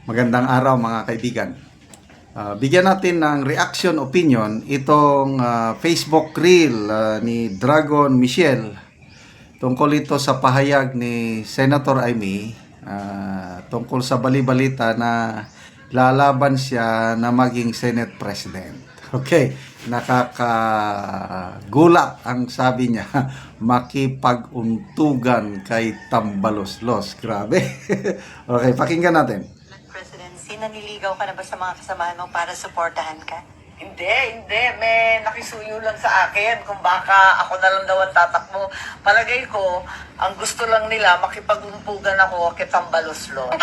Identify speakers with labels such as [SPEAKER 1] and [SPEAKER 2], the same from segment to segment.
[SPEAKER 1] Magandang araw mga kaibigan. Bigyan natin ng reaction opinion itong Facebook reel ni Dragon Michelle tungkol ito sa pahayag ni Senator Amy tungkol sa balibalita na lalaban siya na maging Senate President. Okay, nakakagulat ang sabi niya, makipag-untugan kay Tambaloslos. Grabe. Okay, pakinggan natin.
[SPEAKER 2] Presidency, naniligaw ka na ba sa mga kasamahan mo para suportahan ka?
[SPEAKER 3] Hindi. May nakisuyo lang sa akin kung baka ako na lang daw ang tatakbo. Palagay ko, ang gusto lang nila, makipag-umpugan ako kay Tambaloslo.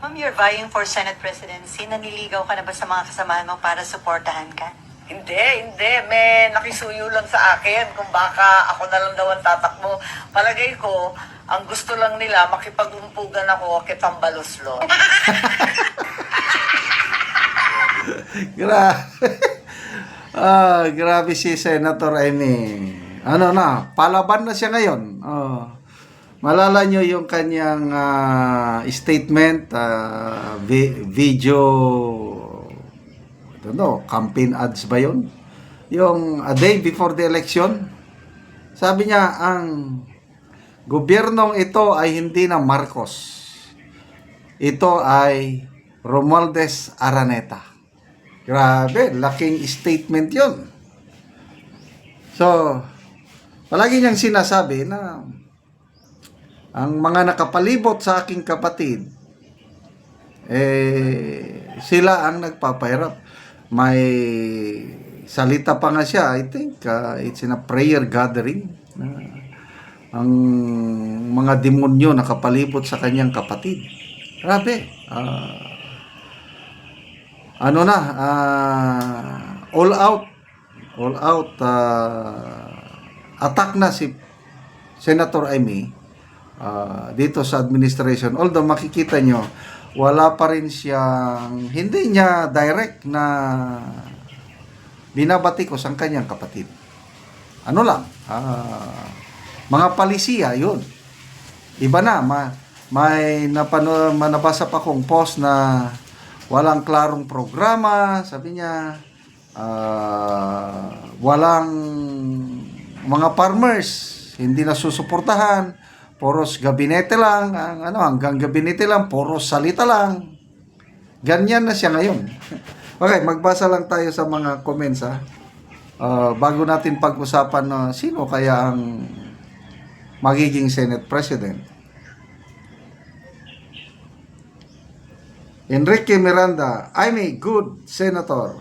[SPEAKER 2] Ma'am, you're vying for Senate presidency. Naniligaw ka na ba sa mga kasamahan mo para suportahan ka?
[SPEAKER 3] Hindi. May nakisuyo lang sa akin kung baka ako na lang daw ang tatakbo. Palagay ko, ang gusto lang nila, makipag-umpugan ako kay Tambaloslo.
[SPEAKER 1] Grabe si Senator Amy. Ano na, palaban na siya ngayon. Malala nyo yung kanyang statement, video, I don't know, campaign ads ba yun? Yung a day before the election, sabi niya, ang gobyernong ito ay hindi na Marcos. Ito ay Romualdez Araneta. Grabe, laking statement yun. So, palagi niyang sinasabi na ang mga nakapalibot sa aking kapatid, sila ang nagpapahirap. May salita pa nga siya, I think, it's in a prayer gathering. Ang mga demonyo nakapalibot sa kanyang kapatid. Grabe. All out attack na si Senator Amy dito sa administration. Although makikita nyo, wala pa rin siyang, hindi niya direct na binabatikos ang kanyang kapatid. Ano lang, mga palisiya, yun. Iba na, may nabasa pa kong post na walang klarong programa, sabi niya, walang mga farmers, hindi na susuportahan, poros gabinete lang, hanggang gabinete lang, poros salita lang. Ganyan na siya ngayon. Okay, magbasa lang tayo sa mga comments bago natin pag-usapan na sino kaya ang magiging Senate President. Enrique Miranda, I'm a good senator.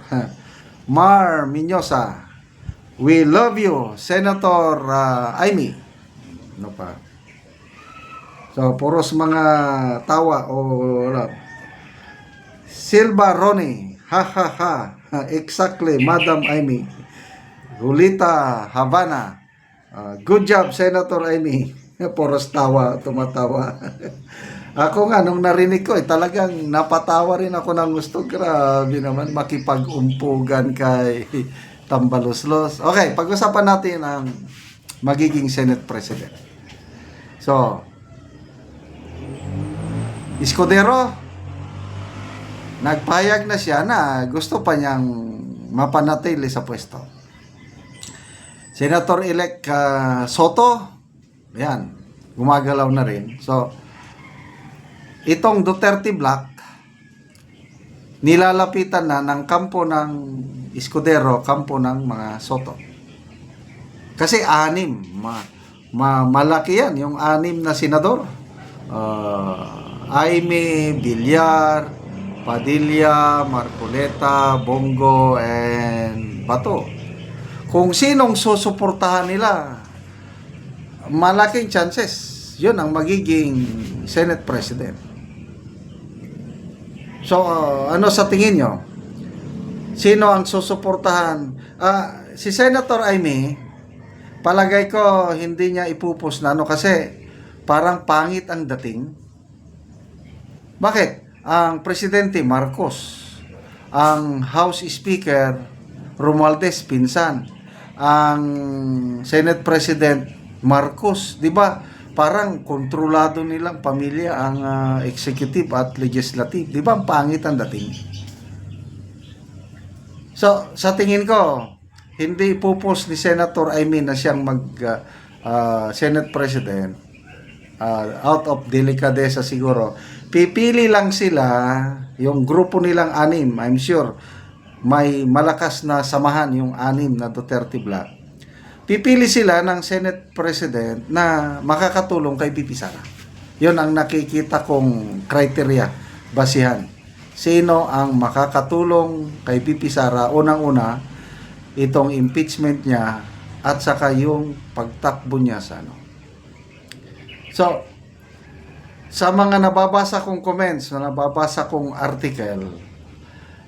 [SPEAKER 1] Mar Minyosa, we love you, Senator Amy. Ano pa? So, puros mga tawa o Silva Ronnie, ha. Exactly, Madam Amy. Julita Havana, good job, Senator Amy. Puros tawa, tumatawa. Ako nga, nung narinig ko, talagang napatawa rin ako ng gusto. Grabe naman, makipag-umpugan kay Tambaloslos. Okay, pag-usapan natin ang magiging Senate President. So, Escudero, nagpahayag na siya na gusto pa niyang mapanatili sa pwesto. Senator-elect Soto, yan, gumagalaw na rin. So, itong Duterte Black, nilalapitan na ng kampo ng Escudero, kampo ng mga Soto. Kasi anim, malaki yan, yung anim na senador. Aimee, Villar, Padilla, Marcoleta, Bongo, and Bato. Kung sinong susuportahan nila, malaking chances, yun ang magiging Senate President. So, ano sa tingin nyo? Sino ang susuportahan? Si Senator Amy, palagay ko hindi niya ipupus na kasi parang pangit ang dating. Bakit? Ang Presidente Marcos, ang House Speaker Romualdez pinsan, ang Senate President Marcos, 'di ba? parang kontrolado nilang pamilya ang executive at legislative. Di ba ang pangit ang dating? So, sa tingin ko, hindi pupos ni Senator Amy na siyang Senate President. Out of delicadeza siguro. Pipili lang sila, yung grupo nilang anim, I'm sure, may malakas na samahan yung anim na Duterte Black. Pipili sila ng Senate President na makakatulong kay VP Sara. Yun ang nakikita kong criteria, basihan. Sino ang makakatulong kay VP Sara? Unang-una, itong impeachment niya at saka yung pagtakbo niya sa ano. So, sa mga nababasa kong comments, nababasa kong article,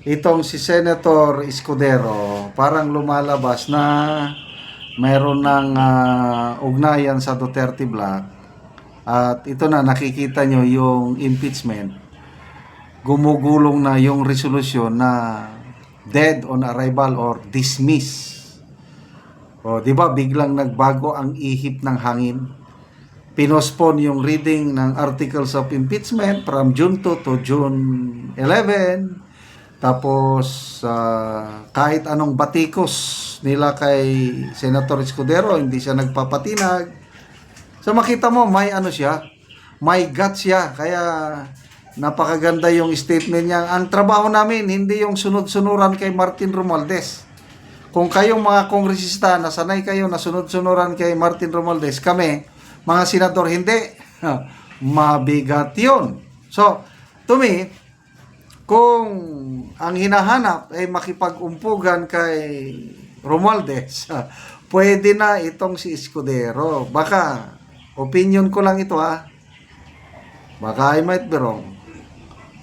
[SPEAKER 1] itong si Senator Escudero, parang lumalabas na mayroon ng ugnayan sa Duterte Black. At ito na, nakikita nyo yung impeachment. Gumugulong na yung resolution na dead on arrival or dismiss. O, di ba biglang nagbago ang ihip ng hangin? Pinospone yung reading ng articles of impeachment from June 2 to June 11. Tapos, kahit anong batikos nila kay Senator Escudero, hindi siya nagpapatinag. So, makita mo, may ano siya, may guts siya. Kaya, napakaganda yung statement niya. Ang trabaho namin, hindi yung sunod-sunuran kay Martin Romualdez. Kung kayong mga kongresista, nasanay kayo na sunod-sunuran kay Martin Romualdez, kami, mga senador, hindi. Mabigat yun. So, to me, kung ang hinahanap ay makipag-umpugan kay Romualdez, pwede na itong si Escudero. Baka, opinion ko lang ito baka I might be wrong.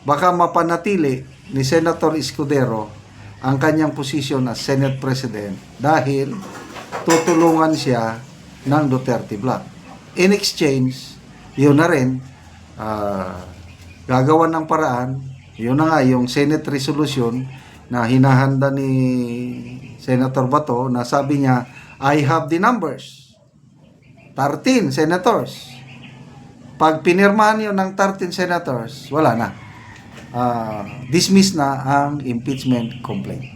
[SPEAKER 1] Baka mapanatili ni Senator Escudero ang kanyang posisyon as Senate President dahil tutulungan siya ng Duterte Black. In exchange, yun na rin, gagawan ng paraan. Yun na nga, yung Senate resolution na hinahanda ni Senator Bato na sabi niya, I have the numbers. 13 senators. Pag pinirmahan yun ng 13 senators, wala na. Dismiss na ang impeachment complaint.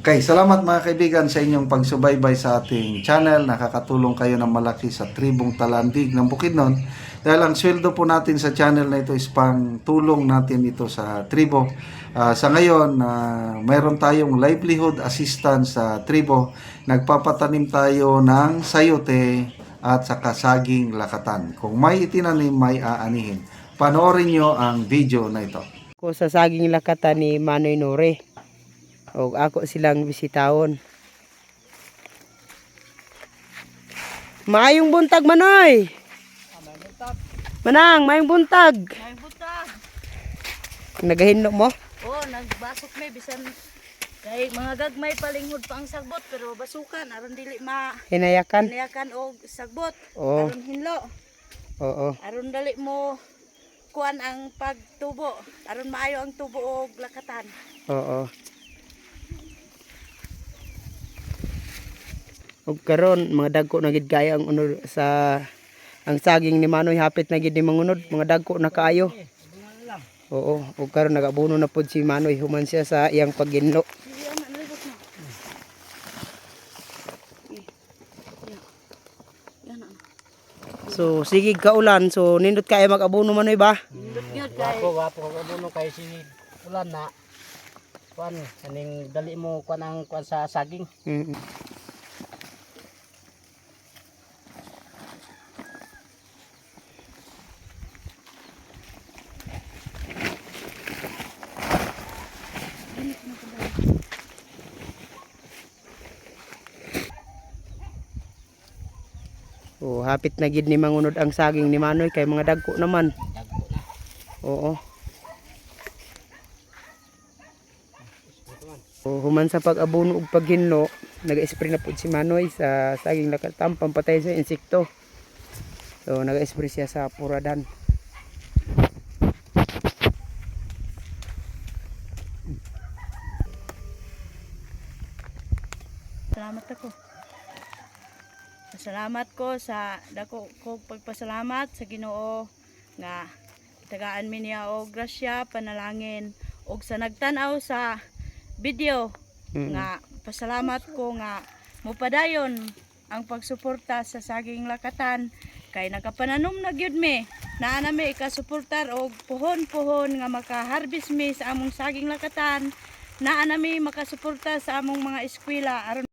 [SPEAKER 1] Okay, salamat mga kaibigan sa inyong pagsubaybay sa ating channel. Nakakatulong kayo ng malaki sa tribong Talandig ng Bukidnon. Dahil ang sweldo po natin sa channel na ito is pang tulong natin ito sa tribo. Sa ngayon, mayroon tayong livelihood assistance sa tribo. Nagpapatanim tayo ng sayote at saka saging lakatan. Kung may itinanim, may aanihin. Panoorin nyo ang video na ito.
[SPEAKER 4] Ko sa saging lakatan ni Manoy Nore. O ako silang bisitahon. Maayong buntag, Manoy! Manang, mayong buntag.
[SPEAKER 5] Mayong buntag.
[SPEAKER 4] Nagahinlo mo?
[SPEAKER 5] Oh, nagbasok may bisan kay mga gagmay palinghod pa ang sagbot pero basukan aron dili
[SPEAKER 4] Hinayakan?
[SPEAKER 5] hinayakan og sagbot.
[SPEAKER 4] Oo.
[SPEAKER 5] Aron hinlo.
[SPEAKER 4] Oo.
[SPEAKER 5] Aron dali mo kuan ang pagtubo. Aron maayo ang tubo og lakatan.
[SPEAKER 4] Oo. Og karon mga dagko na gid kaya ang unod sa ang saging ni Manoy hapit na gid ni mangunod, mga dagko na kaayo. Oo, og karon nagabuno na pud si Manoy human siya sa iyang pagginlo.
[SPEAKER 5] Sige ana nalibot na. Yan ana.
[SPEAKER 4] So sige kaulan, so nindot kaya mag-abono Manoy ba?
[SPEAKER 5] Indot gyud kay
[SPEAKER 6] Wapo kag kay si ulan na kuan kaning dali mo kuan ang kuan sa saging.
[SPEAKER 4] Oh, hapit na gid ni mangunod ang saging ni Manoy kay mga dagko naman.
[SPEAKER 6] Dagko na.
[SPEAKER 4] Oo. So, human sa pag-abono ug paghinlo, nag-spray na pud si Manoy sa saging lakatan pampatay sa insekto. So nag-spray siya sa puradan.
[SPEAKER 5] salamat ako. Salamat ko sa dako ko pagpasalamat sa Ginoo nga tagaan mi niya og grasya, panalangin og sa nagtan-aw sa video nga pasalamat ko nga mupadayon ang pagsuporta sa Saging Lakatan kay nagapananom na gyud mi naa nami ikasuportar og puhon-puhon nga maka-harvest mi sa among Saging Lakatan naa nami makasuporta sa among mga eskwela aron